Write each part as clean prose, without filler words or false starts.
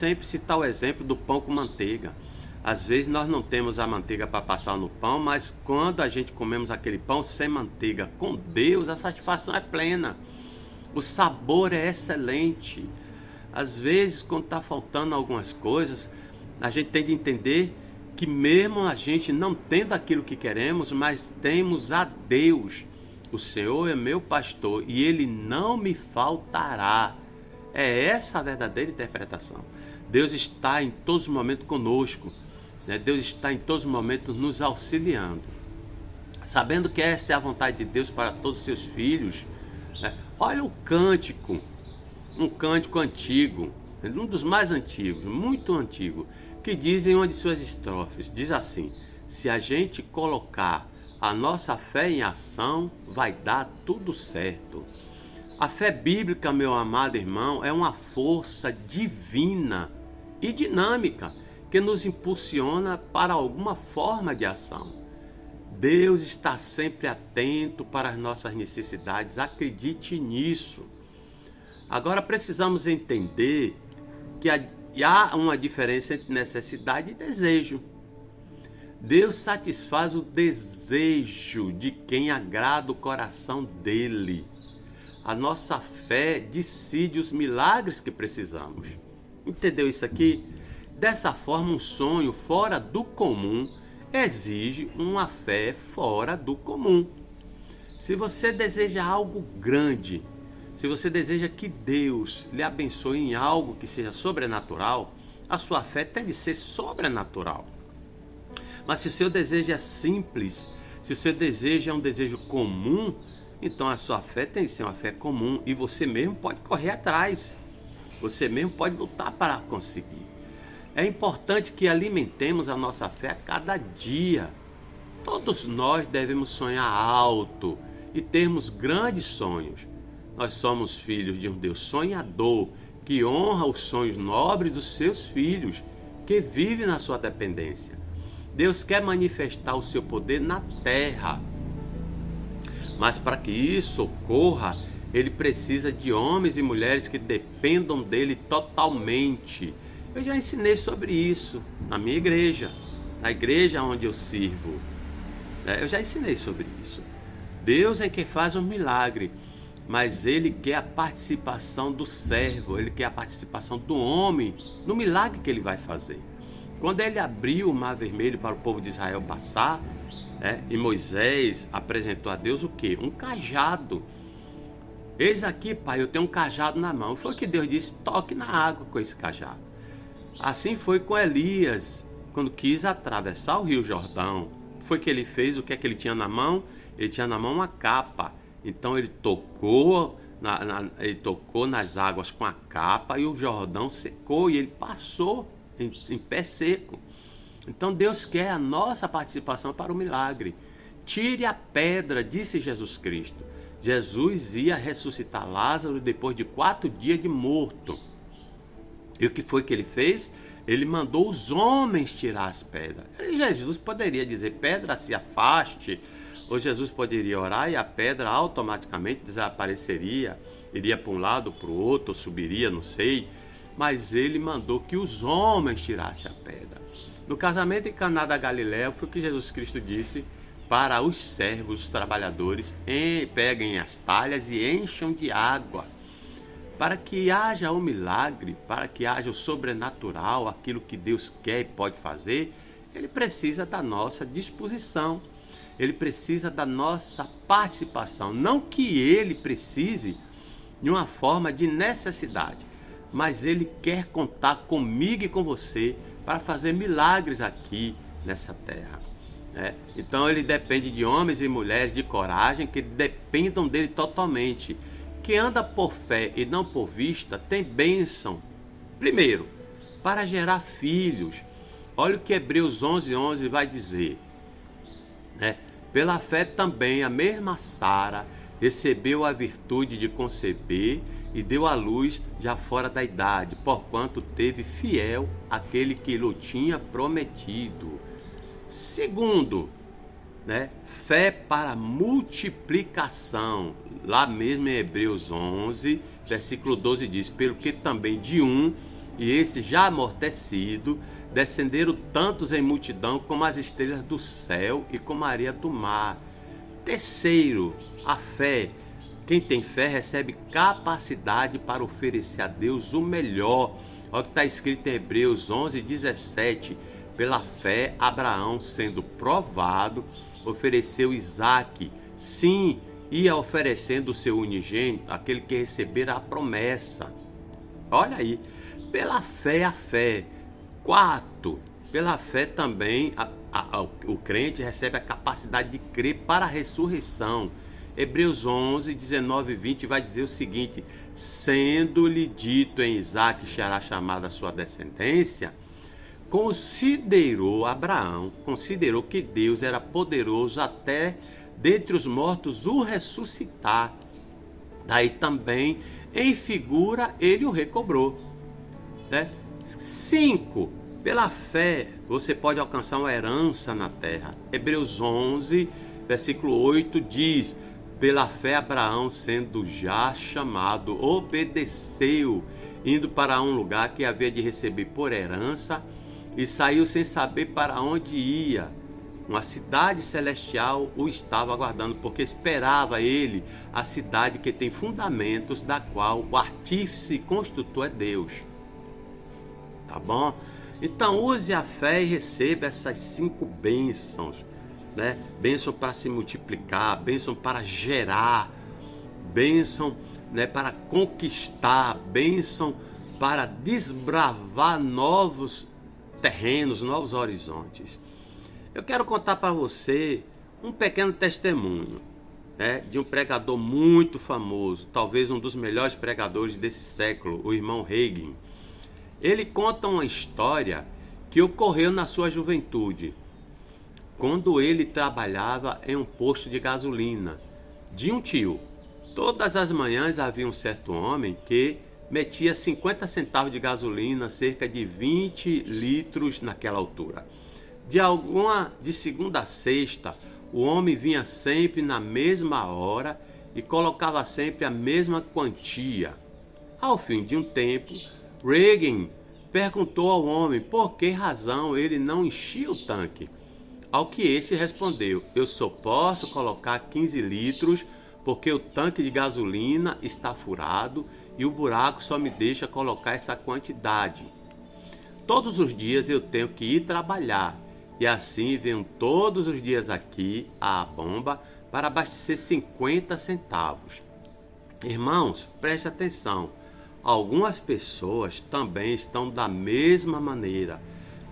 sempre citar o exemplo do pão com manteiga. Às vezes nós não temos a manteiga para passar no pão, mas quando a gente comemos aquele pão sem manteiga com Deus, a satisfação é plena. O sabor é excelente. Às vezes, quando está faltando algumas coisas, a gente tem de entender que mesmo a gente não tendo aquilo que queremos, mas temos a Deus. O Senhor é meu pastor e Ele não me faltará. É essa a verdadeira interpretação. Deus está em todos os momentos conosco, né? Deus está em todos os momentos nos auxiliando. Sabendo que esta é a vontade de Deus para todos os seus filhos, né? Olha o cântico, um cântico antigo, um dos mais antigos, muito antigo, que diz em uma de suas estrofes, diz assim: se a gente colocar a nossa fé em ação, vai dar tudo certo. A fé bíblica, meu amado irmão, é uma força divina e dinâmica que nos impulsiona para alguma forma de ação. Deus está sempre atento para as nossas necessidades, acredite nisso. Agora precisamos entender que há uma diferença entre necessidade e desejo. Deus satisfaz o desejo de quem agrada o coração dele. A nossa fé decide os milagres que precisamos. Entendeu isso aqui? Dessa forma, um sonho fora do comum exige uma fé fora do comum. Se você deseja algo grande, se você deseja que Deus lhe abençoe em algo que seja sobrenatural, a sua fé tem de ser sobrenatural. Mas se o seu desejo é simples, se o seu desejo é um desejo comum, então a sua fé tem de ser uma fé comum e você mesmo pode correr atrás. Você mesmo pode lutar para conseguir. É importante que alimentemos a nossa fé a cada dia. Todos nós devemos sonhar alto e termos grandes sonhos. Nós somos filhos de um Deus sonhador, que honra os sonhos nobres dos seus filhos, que vive na sua dependência. Deus quer manifestar o seu poder na terra. Mas para que isso ocorra, Ele precisa de homens e mulheres que dependam dele totalmente. Eu já ensinei sobre isso na minha igreja, na igreja onde eu sirvo. Eu já ensinei sobre isso. Deus é quem faz um milagre, mas Ele quer a participação do servo, Ele quer a participação do homem no milagre que Ele vai fazer. Quando Ele abriu o Mar Vermelho para o povo de Israel passar, e Moisés apresentou a Deus o quê? Um cajado. Eis aqui, pai, eu tenho um cajado na mão. Foi o que Deus disse: toque na água com esse cajado. Assim foi com Elias, quando quis atravessar o rio Jordão. Foi que ele fez, o que é que ele tinha na mão? Ele tinha na mão uma capa. Então ele tocou nas águas com a capa e o Jordão secou e ele passou em pé seco. Então Deus quer a nossa participação para o milagre. Tire a pedra, disse Jesus Cristo. Jesus ia ressuscitar Lázaro depois de 4 dias de morto. E o que foi que ele fez? Ele mandou os homens tirar as pedras. E Jesus poderia dizer: pedra, se afaste. Ou Jesus poderia orar e a pedra automaticamente desapareceria, iria para um lado, para o outro, ou subiria, não sei. Mas ele mandou que os homens tirassem a pedra. No casamento em Caná da Galileia, foi o que Jesus Cristo disse para os servos, os trabalhadores: peguem as talhas e encham de água. Para que haja o milagre, para que haja o sobrenatural, aquilo que Deus quer e pode fazer, Ele precisa da nossa disposição. Ele precisa da nossa participação. Não que Ele precise de uma forma de necessidade, mas Ele quer contar comigo e com você para fazer milagres aqui nessa terra. Então Ele depende de homens e mulheres de coragem que dependam dele totalmente. Quem anda por fé e não por vista tem bênção. Primeiro, para gerar filhos. Olha o que Hebreus 11:11 vai dizer. Pela fé também a mesma Sara recebeu a virtude de conceber e deu à luz já fora da idade, porquanto teve fiel aquele que lhe tinha prometido. Segundo, fé para multiplicação. Lá mesmo em Hebreus 11, versículo 12 diz: pelo que também de um e esse já amortecido, descenderam tantos em multidão como as estrelas do céu e como a areia do mar. Terceiro, a fé. Quem tem fé recebe capacidade para oferecer a Deus o melhor. Olha o que está escrito em Hebreus 11:17. Pela fé, Abraão, sendo provado, ofereceu Isaque. Sim, ia oferecendo o seu unigênito, aquele que recebera a promessa. Olha aí, pela fé a fé. 4. Pela fé também o crente recebe a capacidade de crer para a ressurreição. Hebreus 11:19 e 20 vai dizer o seguinte: sendo-lhe dito em Isaque será chamada a sua descendência, Abraão considerou que Deus era poderoso até dentre os mortos o ressuscitar. Daí também, em figura, ele o recobrou. 5. Pela fé, você pode alcançar uma herança na terra. Hebreus 11, versículo 8 diz: pela fé, Abraão, sendo já chamado, obedeceu, indo para um lugar que havia de receber por herança, e saiu sem saber para onde ia. Uma cidade celestial o estava aguardando, porque esperava ele a cidade que tem fundamentos, da qual o artífice e construtor é Deus. Tá bom? Então use a fé e receba essas 5 bênçãos, né? Bênção para se multiplicar, bênção para gerar, bênção, né, para conquistar, bênção para desbravar novos terrenos, novos horizontes. Eu quero contar para você um pequeno testemunho, né, de um pregador muito famoso, talvez um dos melhores pregadores desse século, o irmão Hagin. Ele conta uma história que ocorreu na sua juventude, quando ele trabalhava em um posto de gasolina de um tio. Todas as manhãs havia um certo homem que metia 50 centavos de gasolina, cerca de 20 litros naquela altura. De segunda a sexta, o homem vinha sempre na mesma hora e colocava sempre a mesma quantia. Ao fim de um tempo, Reagan perguntou ao homem por que razão ele não enchia o tanque. Ao que este respondeu: eu só posso colocar 15 litros porque o tanque de gasolina está furado e o buraco só me deixa colocar essa quantidade. Todos os dias eu tenho que ir trabalhar e assim venho todos os dias aqui à bomba para abastecer 50 centavos. Irmãos, preste atenção. Algumas pessoas também estão da mesma maneira,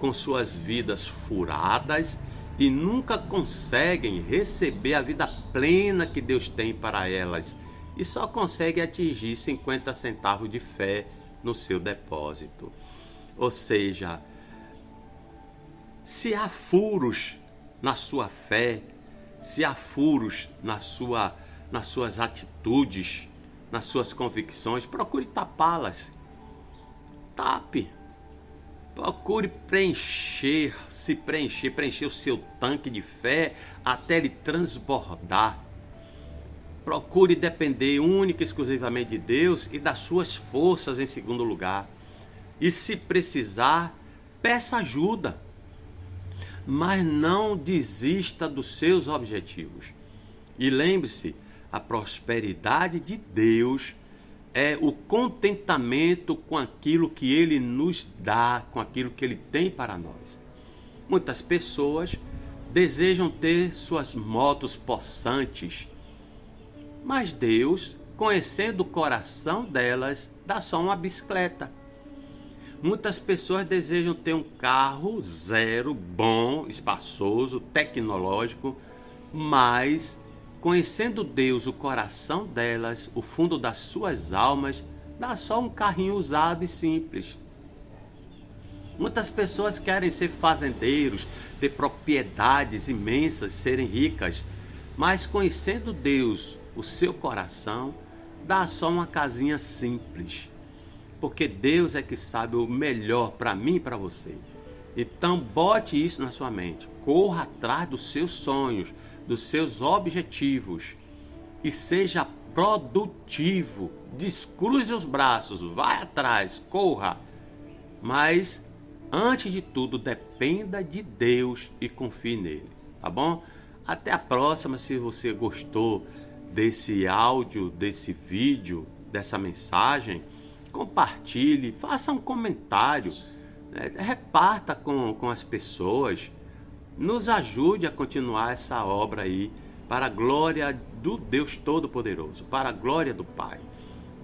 com suas vidas furadas e nunca conseguem receber a vida plena que Deus tem para elas e só conseguem atingir 50 centavos de fé no seu depósito. Ou seja, se há furos na sua fé, se há furos nas suas atitudes, nas suas convicções, procure tapá-las. Tape. Procure preencher o seu tanque de fé até ele transbordar. Procure depender única e exclusivamente de Deus e das suas forças em segundo lugar. E se precisar, peça ajuda. Mas não desista dos seus objetivos. E lembre-se, a prosperidade de Deus é o contentamento com aquilo que Ele nos dá, com aquilo que Ele tem para nós. Muitas pessoas desejam ter suas motos possantes, mas Deus, conhecendo o coração delas, dá só uma bicicleta. Muitas pessoas desejam ter um carro zero, bom, espaçoso, tecnológico, mas conhecendo Deus, o coração delas, o fundo das suas almas, dá só um carrinho usado e simples. Muitas pessoas querem ser fazendeiros, ter propriedades imensas, serem ricas, mas conhecendo Deus, o seu coração, dá só uma casinha simples. Porque Deus é que sabe o melhor para mim e para você. Então bote isso na sua mente. Corra atrás dos seus sonhos, dos seus objetivos e seja produtivo. Descruze os braços, vai atrás, corra. Mas, antes de tudo, dependa de Deus e confie nele, tá bom? Até a próxima. Se você gostou desse áudio, desse vídeo, dessa mensagem, compartilhe, faça um comentário, né? Reparta com as pessoas, nos ajude a continuar essa obra aí, para a glória do Deus Todo-Poderoso, para a glória do Pai,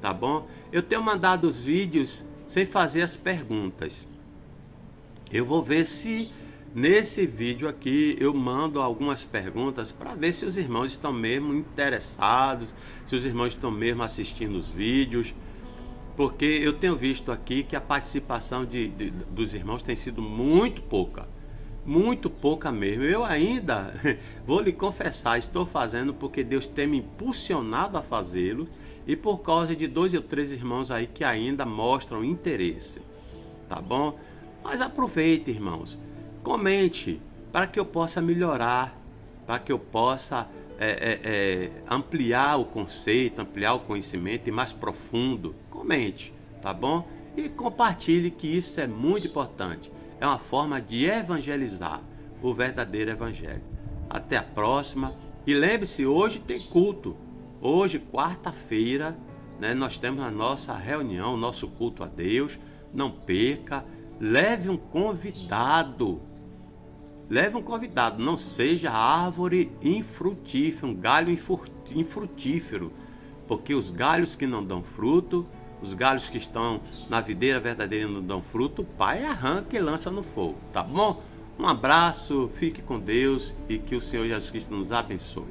tá bom? Eu tenho mandado os vídeos sem fazer as perguntas. Eu vou ver se nesse vídeo aqui eu mando algumas perguntas para ver se os irmãos estão mesmo interessados, se os irmãos estão mesmo assistindo os vídeos, porque eu tenho visto aqui que a participação dos irmãos tem sido muito pouca mesmo. Eu ainda vou lhe confessar, estou fazendo porque Deus tem me impulsionado a fazê-lo e por causa de 2 ou 3 irmãos aí que ainda mostram interesse, tá bom? Mas aproveite, irmãos, comente para que eu possa melhorar, para que eu possa ampliar o conceito, ampliar o conhecimento e mais profundo. Comente, tá bom? E compartilhe, que isso é muito importante. É uma forma de evangelizar, o verdadeiro evangelho. Até a próxima. E lembre-se, hoje tem culto. Hoje, quarta-feira, né, nós temos a nossa reunião, nosso culto a Deus. Não perca. Leve um convidado. Leve um convidado. Não seja árvore infrutífera, um galho infrutífero. Porque os galhos que não dão fruto, os galhos que estão na videira verdadeira e não dão fruto, o Pai arranca e lança no fogo, tá bom? Um abraço, fique com Deus e que o Senhor Jesus Cristo nos abençoe.